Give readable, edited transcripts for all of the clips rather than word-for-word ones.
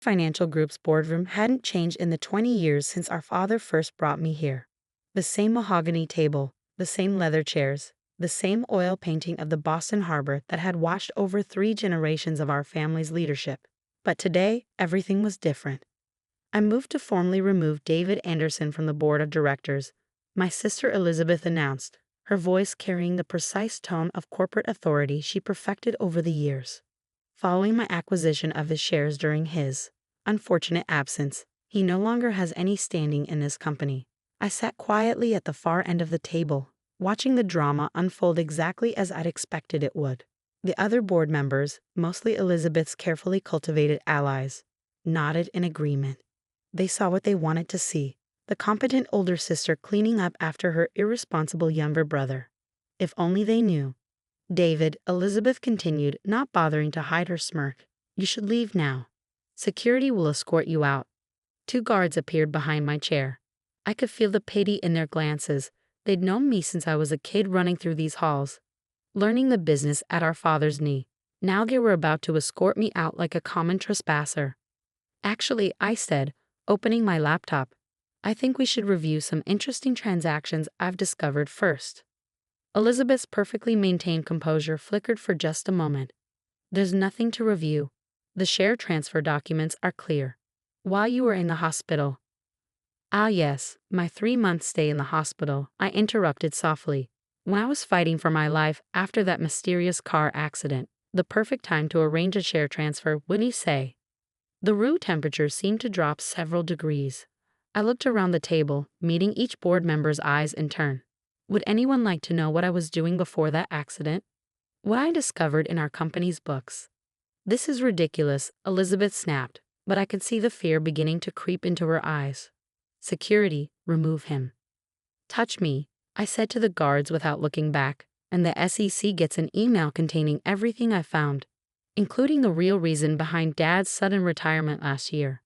Financial Group's boardroom hadn't changed in the 20 years since our father first brought me here. The same mahogany table, the same leather chairs, the same oil painting of the Boston Harbor that had watched over 3 generations of our family's leadership. But today, everything was different. I moved to formally remove David Anderson from the board of directors, my sister Elizabeth announced, her voice carrying the precise tone of corporate authority she perfected over the years. Following my acquisition of his shares during his unfortunate absence, he no longer has any standing in this company. I sat quietly at the far end of the table, watching the drama unfold exactly as I'd expected it would. The other board members, mostly Elizabeth's carefully cultivated allies, nodded in agreement. They saw what they wanted to see, the competent older sister cleaning up after her irresponsible younger brother. If only they knew. David, Elizabeth continued, not bothering to hide her smirk. You should leave now. Security will escort you out. 2 guards appeared behind my chair. I could feel the pity in their glances. They'd known me since I was a kid running through these halls, learning the business at our father's knee. Now they were about to escort me out like a common trespasser. Actually, I said, opening my laptop, I think we should review some interesting transactions I've discovered first. Elizabeth's perfectly maintained composure flickered for just a moment. There's nothing to review. The share transfer documents are clear. While you were in the hospital. Ah yes, my 3-month stay in the hospital, I interrupted softly. When I was fighting for my life after that mysterious car accident, the perfect time to arrange a share transfer, wouldn't you say? The room temperature seemed to drop several degrees. I looked around the table, meeting each board member's eyes in turn. Would anyone like to know what I was doing before that accident? What I discovered in our company's books. This is ridiculous, Elizabeth snapped, but I could see the fear beginning to creep into her eyes. Security, remove him. Touch me, I said to the guards without looking back, and the SEC gets an email containing everything I found, including the real reason behind Dad's sudden retirement last year.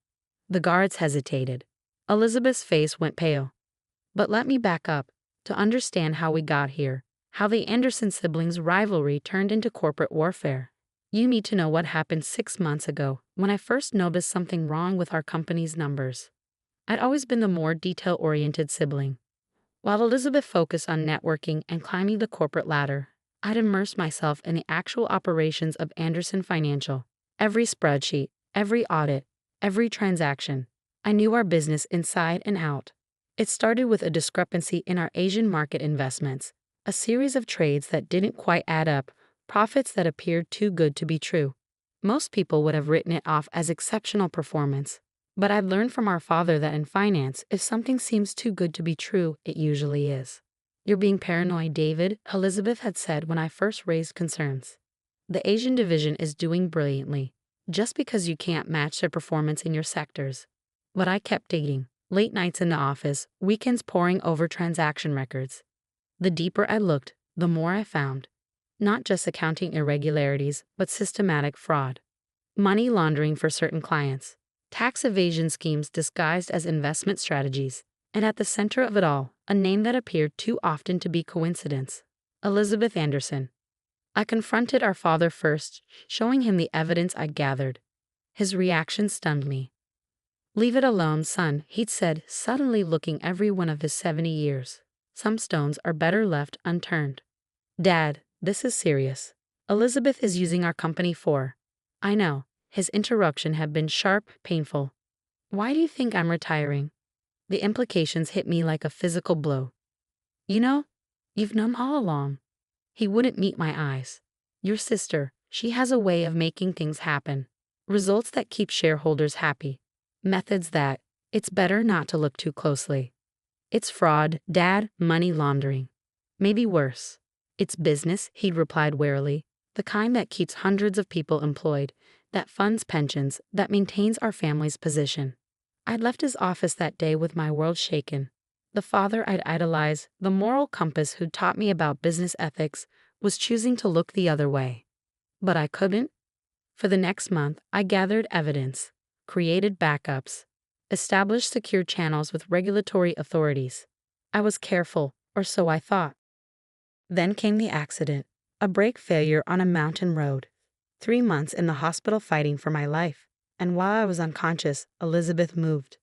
The guards hesitated. Elizabeth's face went pale. But let me back up. To understand how we got here, how the Anderson siblings' rivalry turned into corporate warfare. You need to know what happened 6 months ago when I first noticed something wrong with our company's numbers. I'd always been the more detail-oriented sibling. While Elizabeth focused on networking and climbing the corporate ladder, I'd immersed myself in the actual operations of Anderson Financial. Every spreadsheet, every audit, every transaction. I knew our business inside and out. It started with a discrepancy in our Asian market investments, a series of trades that didn't quite add up, profits that appeared too good to be true. Most people would have written it off as exceptional performance, but I'd learned from our father that in finance, if something seems too good to be true, it usually is. You're being paranoid, David, Elizabeth had said when I first raised concerns. The Asian division is doing brilliantly, just because you can't match their performance in your sectors. But I kept digging. Late nights in the office, weekends poring over transaction records. The deeper I looked, the more I found. Not just accounting irregularities, but systematic fraud. Money laundering for certain clients. Tax evasion schemes disguised as investment strategies. And at the center of it all, a name that appeared too often to be coincidence. Elizabeth Anderson. I confronted our father first, showing him the evidence I'd gathered. His reaction stunned me. Leave it alone, son, he'd said, suddenly looking every one of his 70 years. Some stones are better left unturned. Dad, this is serious. Elizabeth is using our company for. I know, his interruption had been sharp, painful. Why do you think I'm retiring? The implications hit me like a physical blow. You know, you've known all along. He wouldn't meet my eyes. Your sister, she has a way of making things happen. Results that keep shareholders happy. Methods that, it's better not to look too closely. It's fraud, Dad, money laundering. Maybe worse. It's business, he'd replied warily, the kind that keeps hundreds of people employed, that funds pensions, that maintains our family's position. I'd left his office that day with my world shaken. The father I'd idolized, the moral compass who'd taught me about business ethics, was choosing to look the other way. But I couldn't. For the next month, I gathered evidence, created backups, established secure channels with regulatory authorities. I was careful, or so I thought. Then came the accident, a brake failure on a mountain road. 3 months in the hospital fighting for my life. And while I was unconscious, Elizabeth moved.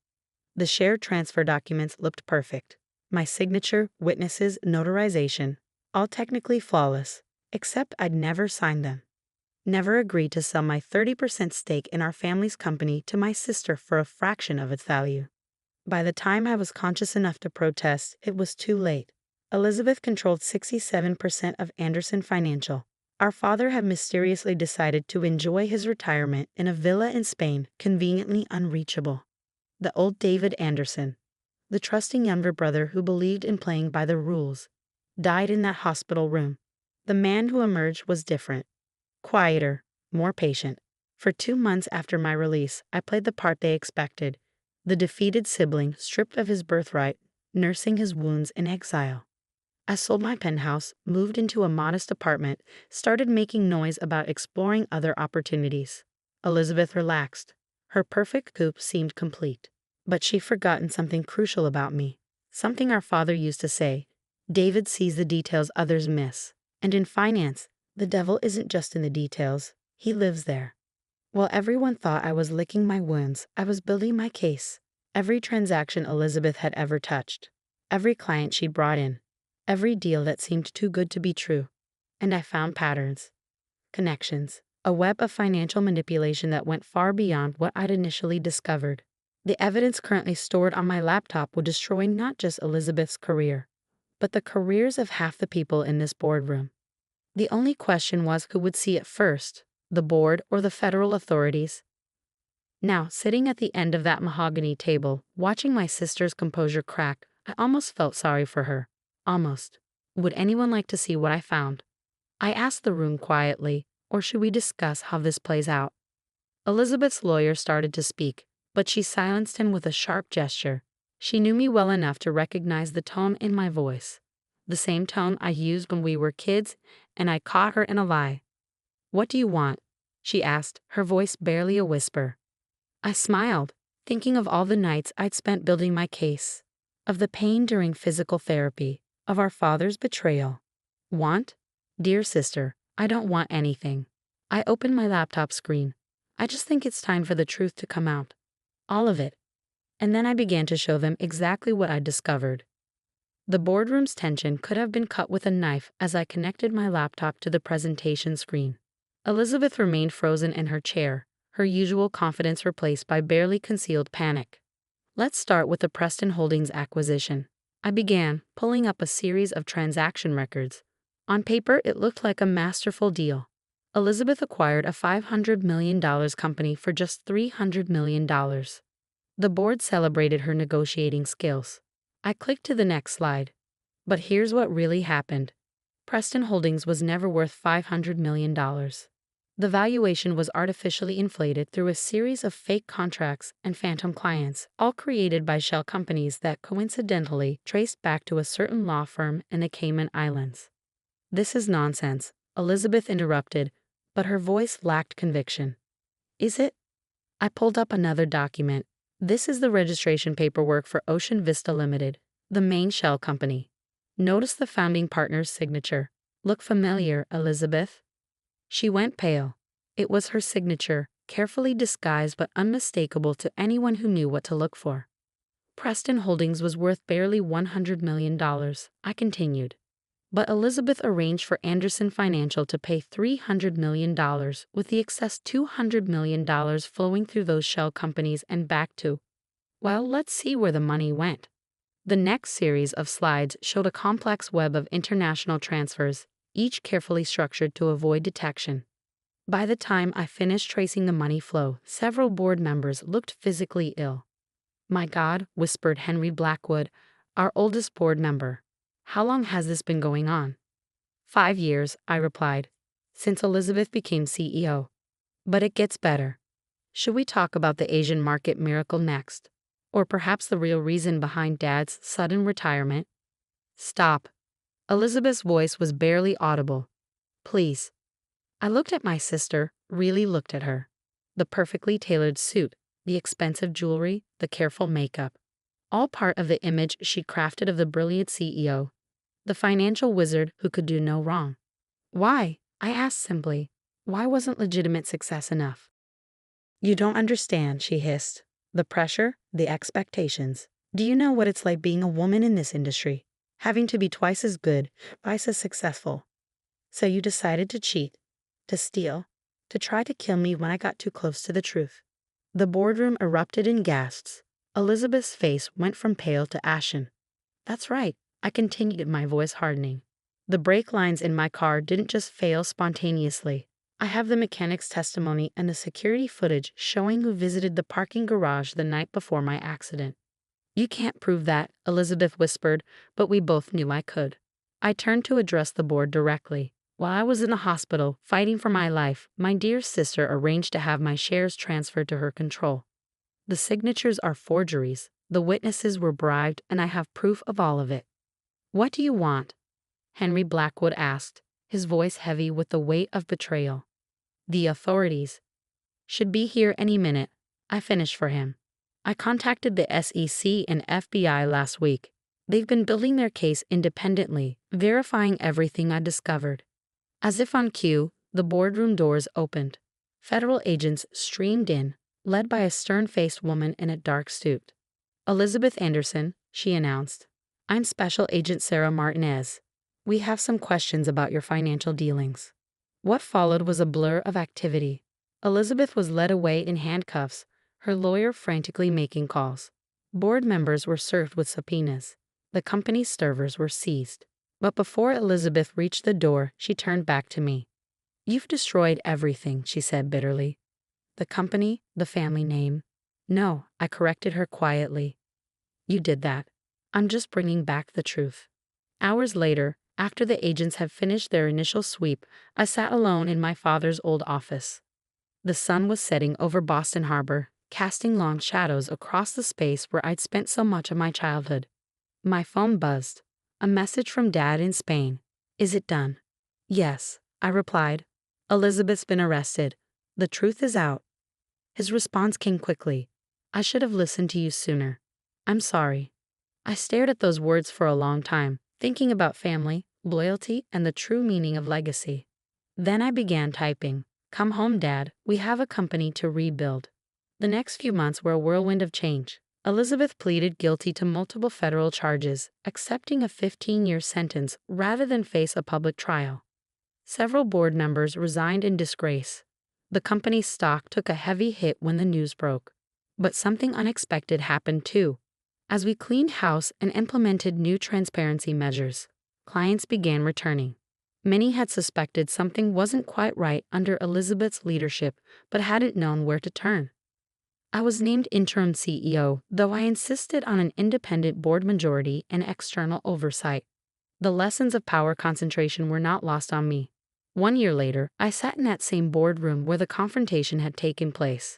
The share transfer documents looked perfect. My signature, witnesses, notarization, all technically flawless, except I'd never signed them. Never agreed to sell my 30% stake in our family's company to my sister for a fraction of its value. By the time I was conscious enough to protest, it was too late. Elizabeth controlled 67% of Anderson Financial. Our father had mysteriously decided to enjoy his retirement in a villa in Spain, conveniently unreachable. The old David Anderson, the trusting younger brother who believed in playing by the rules, died in that hospital room. The man who emerged was different. Quieter, more patient. For 2 months after my release, I played the part they expected, the defeated sibling stripped of his birthright, nursing his wounds in exile. I sold my penthouse, moved into a modest apartment, started making noise about exploring other opportunities. Elizabeth relaxed. Her perfect coup seemed complete. But she'd forgotten something crucial about me. Something our father used to say, David sees the details others miss. And in finance, the devil isn't just in the details, he lives there. While everyone thought I was licking my wounds, I was building my case. Every transaction Elizabeth had ever touched, every client she'd brought in, every deal that seemed too good to be true. And I found patterns, connections, a web of financial manipulation that went far beyond what I'd initially discovered. The evidence currently stored on my laptop would destroy not just Elizabeth's career, but the careers of half the people in this boardroom. The only question was who would see it first, the board or the federal authorities. Now, sitting at the end of that mahogany table, watching my sister's composure crack, I almost felt sorry for her. Almost. Would anyone like to see what I found? I asked the room quietly, or should we discuss how this plays out? Elizabeth's lawyer started to speak, but she silenced him with a sharp gesture. She knew me well enough to recognize the tone in my voice. The same tone I used when we were kids, and I caught her in a lie. "What do you want?" she asked, her voice barely a whisper. I smiled, thinking of all the nights I'd spent building my case, of the pain during physical therapy, of our father's betrayal. Want? Dear sister, I don't want anything. I opened my laptop screen. I just think it's time for the truth to come out. All of it. And then I began to show them exactly what I'd discovered. The boardroom's tension could have been cut with a knife as I connected my laptop to the presentation screen. Elizabeth remained frozen in her chair, her usual confidence replaced by barely concealed panic. Let's start with the Preston Holdings acquisition. I began, pulling up a series of transaction records. On paper, it looked like a masterful deal. Elizabeth acquired a $500 million company for just $300 million. The board celebrated her negotiating skills. I clicked to the next slide. But here's what really happened. Preston Holdings was never worth $500 million. The valuation was artificially inflated through a series of fake contracts and phantom clients, all created by shell companies that coincidentally traced back to a certain law firm in the Cayman Islands. This is nonsense, Elizabeth interrupted, but her voice lacked conviction. Is it? I pulled up another document. This is the registration paperwork for Ocean Vista Limited, the main shell company. Notice the founding partner's signature. Look familiar, Elizabeth? She went pale. It was her signature, carefully disguised but unmistakable to anyone who knew what to look for. Preston Holdings was worth barely $100 million, I continued. But Elizabeth arranged for Anderson Financial to pay $300 million, with the excess $200 million flowing through those shell companies and back to. Well, let's see where the money went. The next series of slides showed a complex web of international transfers, each carefully structured to avoid detection. By the time I finished tracing the money flow, several board members looked physically ill. "My God," whispered Henry Blackwood, our oldest board member. "How long has this been going on?" 5 years, I replied, since Elizabeth became CEO. But it gets better. Should we talk about the Asian market miracle next? Or perhaps the real reason behind Dad's sudden retirement? Stop. Elizabeth's voice was barely audible. Please. I looked at my sister, really looked at her. The perfectly tailored suit, the expensive jewelry, the careful makeup. All part of the image she'd crafted of the brilliant CEO, the financial wizard who could do no wrong. Why? I asked simply. Why wasn't legitimate success enough? You don't understand, she hissed. The pressure, the expectations. Do you know what it's like being a woman in this industry? Having to be twice as good, twice as successful. So you decided to cheat, to steal, to try to kill me when I got too close to the truth. The boardroom erupted in gasps. Elizabeth's face went from pale to ashen. That's right, I continued, my voice hardening. The brake lines in my car didn't just fail spontaneously. I have the mechanic's testimony and the security footage showing who visited the parking garage the night before my accident. You can't prove that, Elizabeth whispered, but we both knew I could. I turned to address the board directly. While I was in the hospital, fighting for my life, my dear sister arranged to have my shares transferred to her control. The signatures are forgeries, the witnesses were bribed, and I have proof of all of it. What do you want? Henry Blackwood asked, his voice heavy with the weight of betrayal. The authorities should be here any minute, I finished for him. I contacted the SEC and FBI last week. They've been building their case independently, verifying everything I discovered. As if on cue, the boardroom doors opened. Federal agents streamed in, led by a stern-faced woman in a dark suit. Elizabeth Anderson, she announced. I'm Special Agent Sarah Martinez. We have some questions about your financial dealings. What followed was a blur of activity. Elizabeth was led away in handcuffs, her lawyer frantically making calls. Board members were served with subpoenas. The company's servers were seized. But before Elizabeth reached the door, she turned back to me. You've destroyed everything, she said bitterly. The company, the family name. No, I corrected her quietly. You did that. I'm just bringing back the truth. Hours later, after the agents had finished their initial sweep, I sat alone in my father's old office. The sun was setting over Boston Harbor, casting long shadows across the space where I'd spent so much of my childhood. My phone buzzed. A message from Dad in Spain. Is it done? Yes, I replied. Elizabeth's been arrested. The truth is out. His response came quickly. I should have listened to you sooner. I'm sorry. I stared at those words for a long time, thinking about family, loyalty, and the true meaning of legacy. Then I began typing. Come home, Dad. We have a company to rebuild. The next few months were a whirlwind of change. Elizabeth pleaded guilty to multiple federal charges, accepting a 15-year sentence rather than face a public trial. Several board members resigned in disgrace. The company's stock took a heavy hit when the news broke. But something unexpected happened too. As we cleaned house and implemented new transparency measures, clients began returning. Many had suspected something wasn't quite right under Elizabeth's leadership, but hadn't known where to turn. I was named interim CEO, though I insisted on an independent board majority and external oversight. The lessons of power concentration were not lost on me. 1 year later, I sat in that same boardroom where the confrontation had taken place.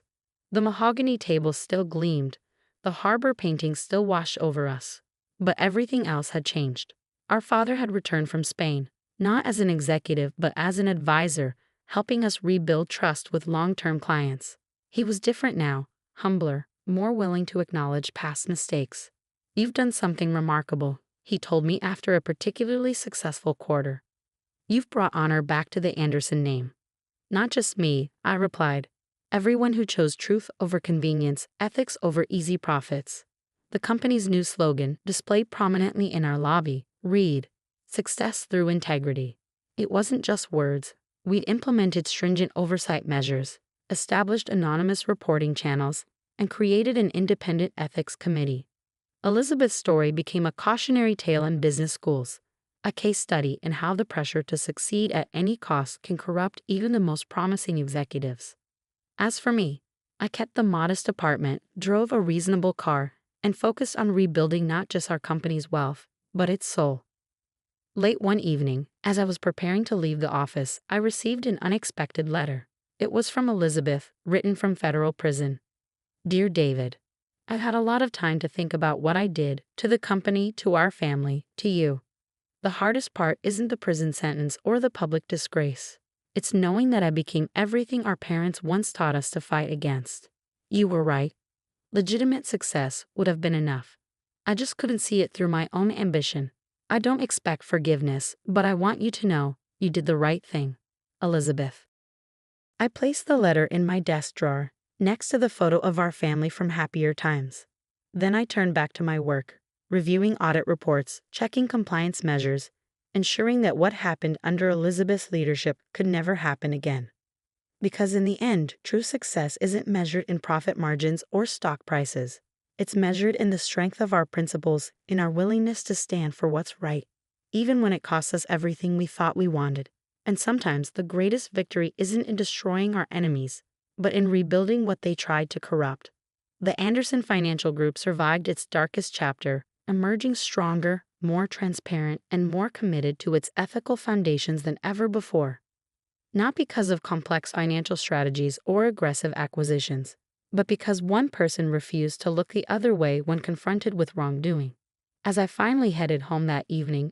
The mahogany table still gleamed, the harbor painting still washed over us. But everything else had changed. Our father had returned from Spain, not as an executive but as an advisor, helping us rebuild trust with long-term clients. He was different now. Humbler, more willing to acknowledge past mistakes. You've done something remarkable, he told me after a particularly successful quarter. You've brought honor back to the Anderson name. Not just me, I replied. Everyone who chose truth over convenience, ethics over easy profits. The company's new slogan, displayed prominently in our lobby, read, Success through integrity. It wasn't just words. We'd implemented stringent oversight measures, established anonymous reporting channels, and created an independent ethics committee. Elizabeth's story became a cautionary tale in business schools, a case study in how the pressure to succeed at any cost can corrupt even the most promising executives. As for me, I kept the modest apartment, drove a reasonable car, and focused on rebuilding not just our company's wealth, but its soul. Late one evening, as I was preparing to leave the office, I received an unexpected letter. It was from Elizabeth, written from federal prison. Dear David, I've had a lot of time to think about what I did, to the company, to our family, to you. The hardest part isn't the prison sentence or the public disgrace. It's knowing that I became everything our parents once taught us to fight against. You were right. Legitimate success would have been enough. I just couldn't see it through my own ambition. I don't expect forgiveness, but I want you to know you did the right thing. Elizabeth. I placed the letter in my desk drawer, next to the photo of our family from happier times. Then I turned back to my work, reviewing audit reports, checking compliance measures, ensuring that what happened under Elizabeth's leadership could never happen again. Because in the end, true success isn't measured in profit margins or stock prices. It's measured in the strength of our principles, in our willingness to stand for what's right, even when it costs us everything we thought we wanted. And sometimes the greatest victory isn't in destroying our enemies, but in rebuilding what they tried to corrupt. The Anderson Financial Group survived its darkest chapter, emerging stronger, more transparent, and more committed to its ethical foundations than ever before. Not because of complex financial strategies or aggressive acquisitions, but because one person refused to look the other way when confronted with wrongdoing. As I finally headed home that evening,